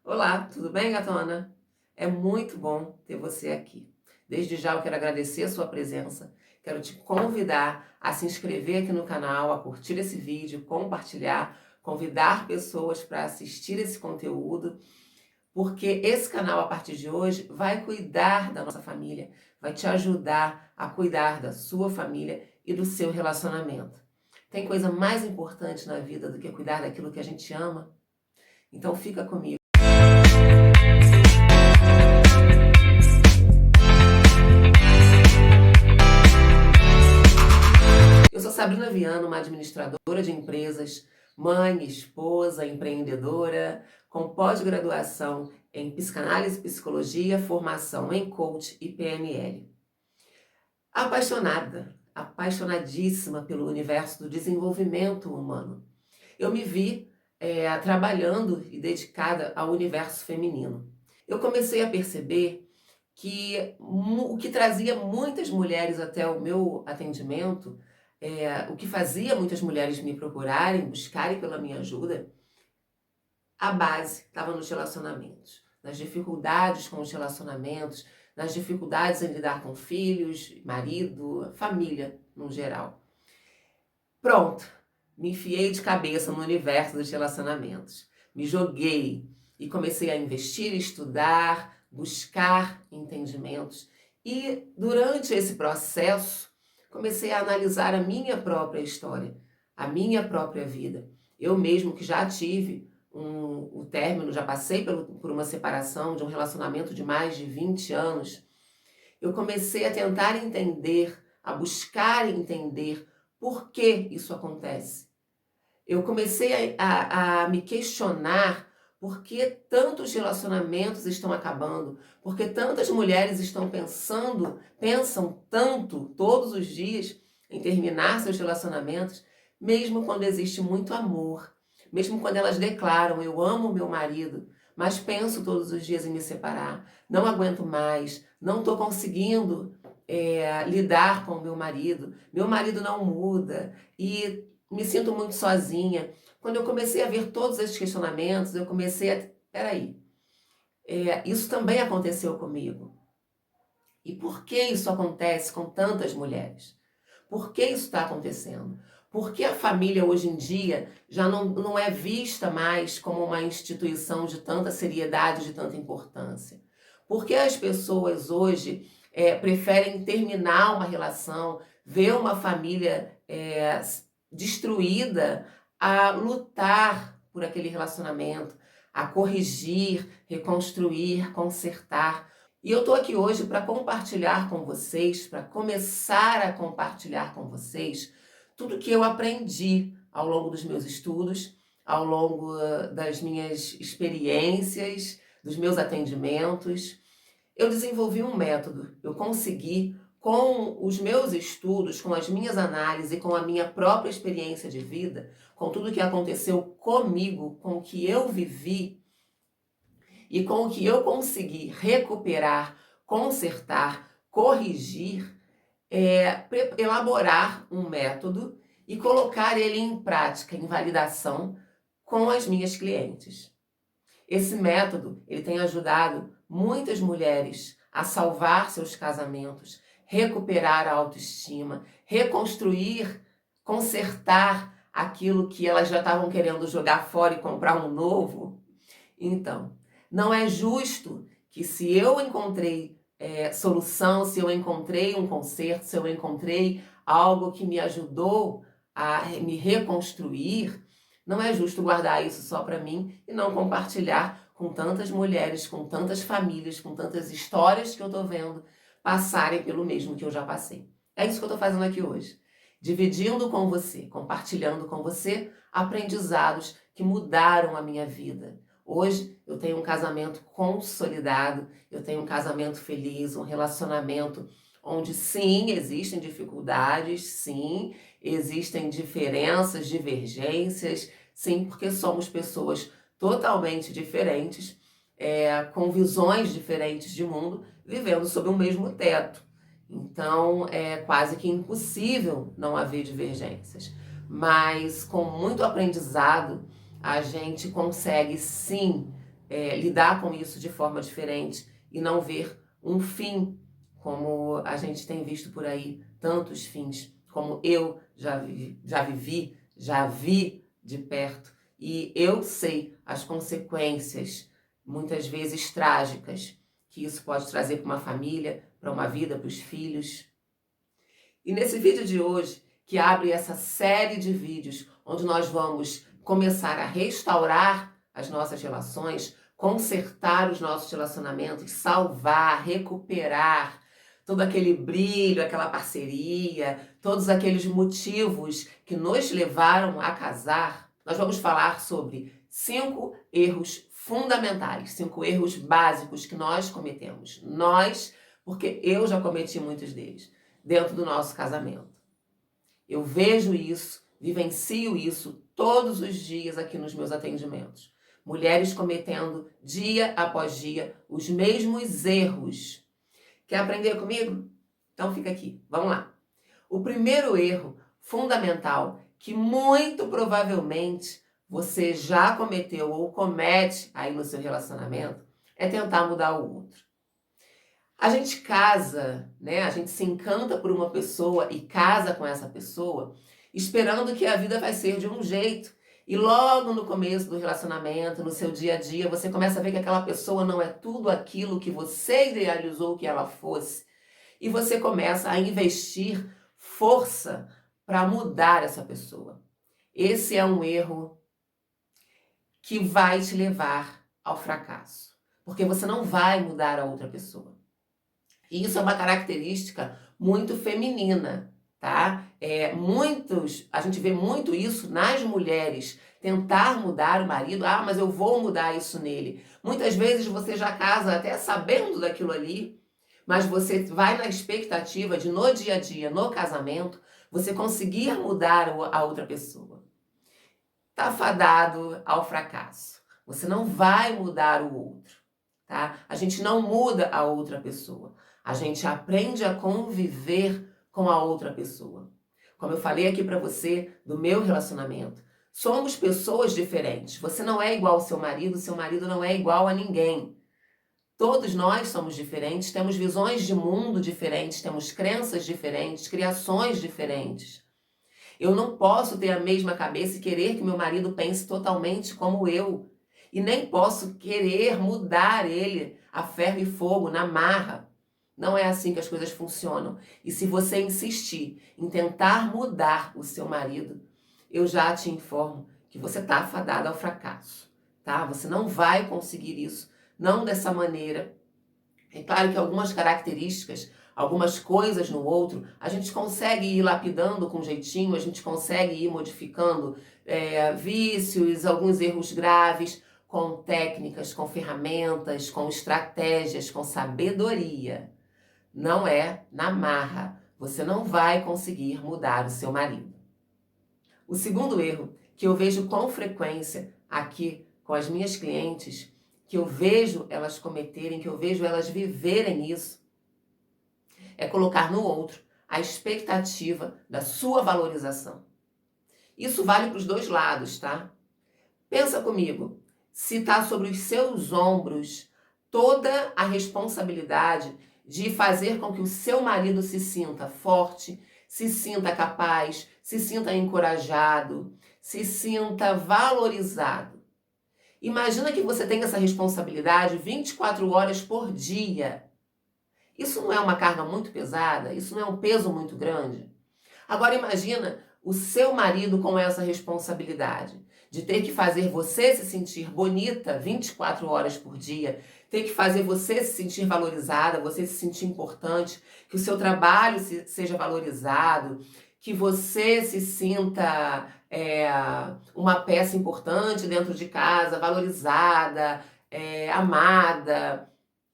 Olá, tudo bem, gatona? É muito bom ter você aqui. Desde já eu quero agradecer a sua presença, quero te convidar a se inscrever aqui no canal, a curtir esse vídeo, compartilhar, convidar pessoas para assistir esse conteúdo, porque esse canal, a partir de hoje, vai cuidar da nossa família, vai te ajudar a cuidar da sua família e do seu relacionamento. Tem coisa mais importante na vida do que cuidar daquilo que a gente ama? Então fica comigo. Eu sou Sabrina Viana, uma administradora de empresas, mãe, esposa, empreendedora, com pós-graduação em psicanálise e psicologia, formação em coach e PNL. Apaixonada, apaixonadíssima pelo universo do desenvolvimento humano. Eu me vi trabalhando e dedicada ao universo feminino. Eu comecei a perceber que o que trazia muitas mulheres até o meu atendimento, o que fazia muitas mulheres me procurarem, buscarem pela minha ajuda, a base estava nos relacionamentos, nas dificuldades com os relacionamentos, nas dificuldades em lidar com filhos, marido, família no geral. Pronto, me enfiei de cabeça no universo dos relacionamentos. Me joguei e comecei a investir, estudar, buscar entendimentos. E durante esse processo, comecei a analisar a minha própria história, a minha própria vida. Eu mesmo que já tive o término, já passei por uma separação de um relacionamento de mais de 20 anos, eu comecei a tentar entender, a buscar entender por que isso acontece. Eu comecei a me questionar por que tantos relacionamentos estão acabando, por que tantas mulheres pensam tanto todos os dias em terminar seus relacionamentos, mesmo quando existe muito amor, mesmo quando elas declaram, eu amo meu marido, mas penso todos os dias em me separar, não aguento mais, não estou conseguindo lidar com o meu marido não muda e me sinto muito sozinha. Quando eu comecei a ver todos esses questionamentos, eu comecei a... Peraí, isso também aconteceu comigo. E por que isso acontece com tantas mulheres? Por que isso está acontecendo? Por que a família hoje em dia já não é vista mais como uma instituição de tanta seriedade, de tanta importância? Por que as pessoas hoje preferem terminar uma relação, ver uma família destruída, a lutar por aquele relacionamento, a corrigir, reconstruir, consertar? E eu estou aqui hoje para compartilhar com vocês, para começar a compartilhar com vocês tudo que eu aprendi ao longo dos meus estudos, ao longo das minhas experiências, dos meus atendimentos. Eu desenvolvi um método, eu consegui, com os meus estudos, com as minhas análises e com a minha própria experiência de vida, com tudo que aconteceu comigo, com o que eu vivi, e com o que eu consegui recuperar, consertar, corrigir, elaborar um método e colocar ele em prática, em validação com as minhas clientes. Esse método, ele tem ajudado muitas mulheres a salvar seus casamentos, recuperar a autoestima, reconstruir, consertar aquilo que elas já estavam querendo jogar fora e comprar um novo. Então, não é justo que se eu encontrei solução, se eu encontrei um conserto, se eu encontrei algo que me ajudou a me reconstruir, não é justo guardar isso só para mim e não compartilhar com tantas mulheres, com tantas famílias, com tantas histórias que eu estou vendo passarem pelo mesmo que eu já passei. É isso que eu estou fazendo aqui hoje. Dividindo com você, compartilhando com você aprendizados que mudaram a minha vida. Hoje eu tenho um casamento consolidado, eu tenho um casamento feliz, um relacionamento onde sim, existem dificuldades, sim, existem diferenças, divergências, sim, porque somos pessoas totalmente diferentes, com visões diferentes de mundo, vivendo sob o mesmo teto. Então é quase que impossível não haver divergências. Mas com muito aprendizado, a gente consegue sim lidar com isso de forma diferente e não ver um fim, como a gente tem visto por aí, tantos fins, como eu já vi de perto. E eu sei as consequências, muitas vezes trágicas, que isso pode trazer para uma família, para uma vida, para os filhos. E nesse vídeo de hoje, que abre essa série de vídeos, onde nós vamos começar a restaurar as nossas relações, consertar os nossos relacionamentos, salvar, recuperar todo aquele brilho, aquela parceria, todos aqueles motivos que nos levaram a casar, nós vamos falar sobre 5 erros fundamentais, 5 erros básicos que nós cometemos. Nós, porque eu já cometi muitos deles dentro do nosso casamento. Eu vejo isso, vivencio isso todos os dias aqui nos meus atendimentos. Mulheres cometendo dia após dia os mesmos erros. Quer aprender comigo? Então fica aqui, vamos lá. O primeiro erro fundamental que muito provavelmente você já cometeu ou comete aí no seu relacionamento é tentar mudar o outro. A gente casa, né? A gente se encanta por uma pessoa e casa com essa pessoa, esperando que a vida vai ser de um jeito. E logo no começo do relacionamento, no seu dia a dia, você começa a ver que aquela pessoa não é tudo aquilo que você idealizou que ela fosse. E você começa a investir força para mudar essa pessoa. Esse é um erro que vai te levar ao fracasso, porque você não vai mudar a outra pessoa. E isso é uma característica muito feminina, tá? A gente vê muito isso nas mulheres, tentar mudar o marido. Ah, mas eu vou mudar isso nele. Muitas vezes você já casa até sabendo daquilo ali, mas você vai na expectativa de no dia a dia, no casamento, você conseguir mudar a outra pessoa. Tá fadado ao fracasso. Você não vai mudar o outro, tá? A gente não muda a outra pessoa. A gente aprende a conviver com a outra pessoa. Como eu falei aqui para você do meu relacionamento, somos pessoas diferentes. Você não é igual ao seu marido não é igual a ninguém. Todos nós somos diferentes, temos visões de mundo diferentes, temos crenças diferentes, criações diferentes. Eu não posso ter a mesma cabeça e querer que meu marido pense totalmente como eu. E nem posso querer mudar ele a ferro e fogo, na marra. Não é assim que as coisas funcionam. E se você insistir em tentar mudar o seu marido, eu já te informo que você está fadada ao fracasso, tá? Você não vai conseguir isso, não dessa maneira. É claro que algumas características, algumas coisas no outro, a gente consegue ir lapidando com jeitinho, a gente consegue ir modificando vícios, alguns erros graves, com técnicas, com ferramentas, com estratégias, com sabedoria. Não é na marra. Você não vai conseguir mudar o seu marido. O segundo erro que eu vejo com frequência aqui com as minhas clientes, que eu vejo elas cometerem, que eu vejo elas viverem isso, é colocar no outro a expectativa da sua valorização. Isso vale para os dois lados, tá? Pensa comigo, se está sobre os seus ombros toda a responsabilidade de fazer com que o seu marido se sinta forte, se sinta capaz, se sinta encorajado, se sinta valorizado. Imagina que você tem essa responsabilidade 24 horas por dia. Isso não é uma carga muito pesada? Isso não é um peso muito grande? Agora imagina o seu marido com essa responsabilidade de ter que fazer você se sentir bonita 24 horas por dia, ter que fazer você se sentir valorizada, você se sentir importante, que o seu trabalho seja valorizado, que você se sinta uma peça importante dentro de casa, valorizada, amada.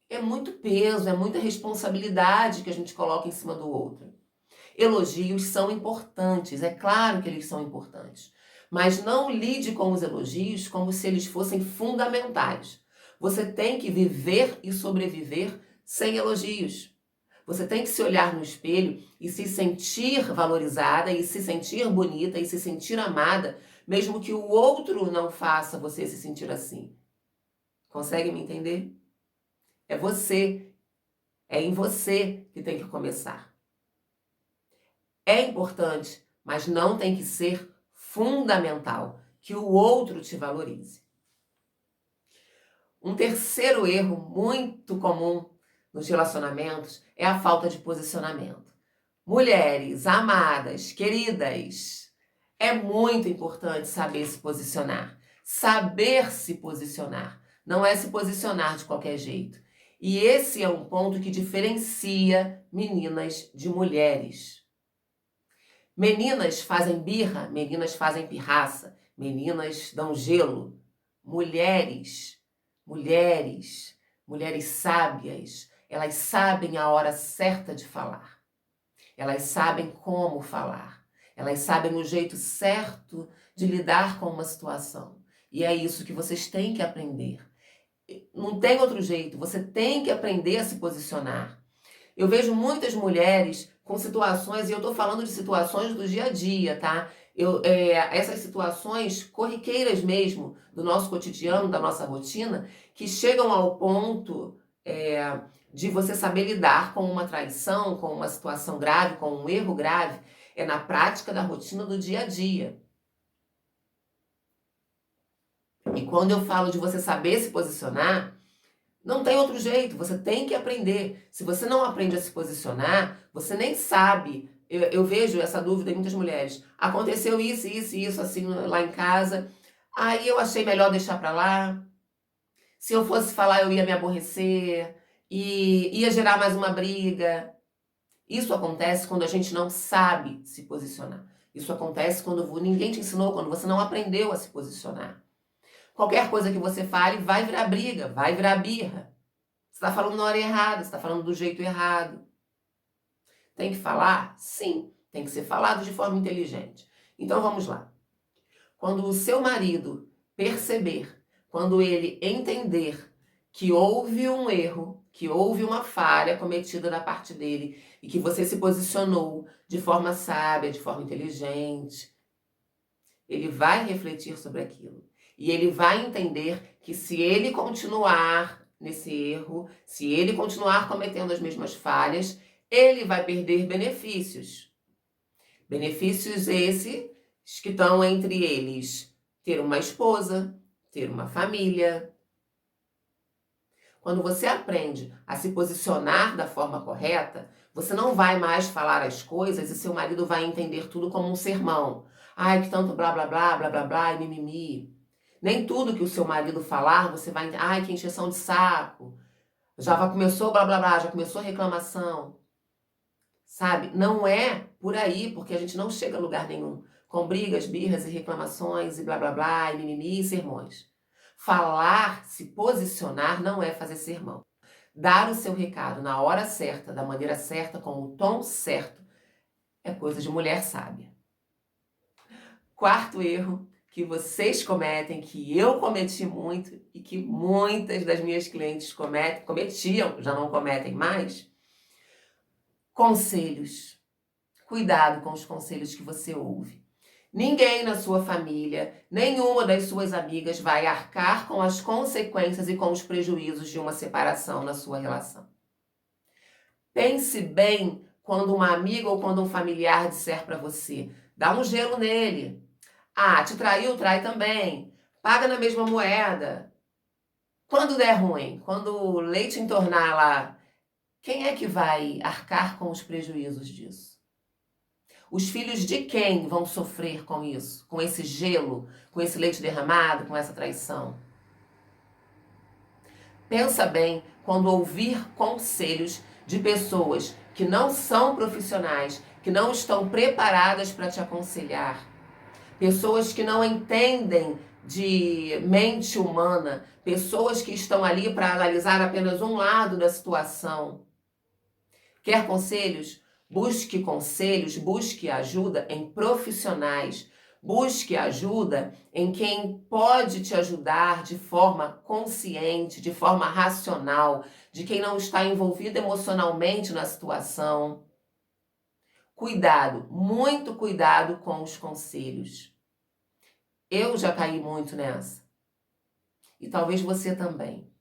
É muito peso, é muita responsabilidade que a gente coloca em cima do outro. Elogios são importantes, é claro que eles são importantes. Mas não lide com os elogios como se eles fossem fundamentais. Você tem que viver e sobreviver sem elogios. Você tem que se olhar no espelho e se sentir valorizada, e se sentir bonita, e se sentir amada, mesmo que o outro não faça você se sentir assim. Consegue me entender? É você. É em você que tem que começar. É importante, mas não tem que ser fundamental que o outro te valorize. Um terceiro erro muito comum nos relacionamentos é a falta de posicionamento. Mulheres, amadas, queridas, é muito importante saber se posicionar. Saber se posicionar. Não é se posicionar de qualquer jeito. E esse é um ponto que diferencia meninas de mulheres. Meninas fazem birra, meninas fazem pirraça, meninas dão gelo. Mulheres, mulheres sábias, elas sabem a hora certa de falar. Elas sabem como falar. Elas sabem o jeito certo de lidar com uma situação. E é isso que vocês têm que aprender. Não tem outro jeito, você tem que aprender a se posicionar. Eu vejo muitas mulheres com situações, e eu estou falando de situações do dia a dia, tá? Essas situações corriqueiras mesmo, do nosso cotidiano, da nossa rotina, que chegam ao ponto de você saber lidar com uma traição, com uma situação grave, com um erro grave, é na prática da rotina do dia a dia. E quando eu falo de você saber se posicionar, não tem outro jeito, você tem que aprender. Se você não aprende a se posicionar, você nem sabe. Eu vejo essa dúvida em muitas mulheres. Aconteceu isso, assim, lá em casa. Aí eu achei melhor deixar pra lá. Se eu fosse falar, eu ia me aborrecer. E ia gerar mais uma briga. Isso acontece quando a gente não sabe se posicionar. Isso acontece quando ninguém te ensinou, quando você não aprendeu a se posicionar. Qualquer coisa que você fale vai virar briga, vai virar birra. Você está falando na hora errada, você está falando do jeito errado. Tem que falar? Sim, tem que ser falado de forma inteligente. Então vamos lá. Quando o seu marido perceber, quando ele entender que houve um erro, que houve uma falha cometida da parte dele e que você se posicionou de forma sábia, de forma inteligente, ele vai refletir sobre aquilo. E ele vai entender que se ele continuar nesse erro, se ele continuar cometendo as mesmas falhas, ele vai perder benefícios. Benefícios esses que estão entre eles ter uma esposa, ter uma família. Quando você aprende a se posicionar da forma correta, você não vai mais falar as coisas e seu marido vai entender tudo como um sermão. Ai, que tanto blá blá blá, blá blá blá e mimimi. Nem tudo que o seu marido falar, você vai entender. Ai, que encheção de saco. Começou blá blá blá, já começou a reclamação. Sabe? Não é por aí, porque a gente não chega a lugar nenhum. Com brigas, birras e reclamações e blá blá blá e mimimi e sermões. Falar, se posicionar, não é fazer sermão. Dar o seu recado na hora certa, da maneira certa, com o tom certo, é coisa de mulher sábia. Quarto erro que vocês cometem, que eu cometi muito e que muitas das minhas clientes cometiam, já não cometem mais. Conselhos. Cuidado com os conselhos que você ouve. Ninguém na sua família, nenhuma das suas amigas vai arcar com as consequências e com os prejuízos de uma separação na sua relação. Pense bem quando uma amiga ou quando um familiar disser para você, dá um gelo nele. Ah, te traiu, trai também. Paga na mesma moeda. Quando der ruim, quando o leite entornar lá, quem é que vai arcar com os prejuízos disso? Os filhos de quem vão sofrer com isso? Com esse gelo, com esse leite derramado, com essa traição? Pensa bem quando ouvir conselhos de pessoas que não são profissionais, que não estão preparadas para te aconselhar. Pessoas que não entendem de mente humana, pessoas que estão ali para analisar apenas um lado da situação. Quer conselhos? Busque ajuda em profissionais. Busque ajuda em quem pode te ajudar de forma consciente, de forma racional, de quem não está envolvido emocionalmente na situação. Cuidado, muito cuidado com os conselhos. Eu já caí muito nessa. e talvez você também.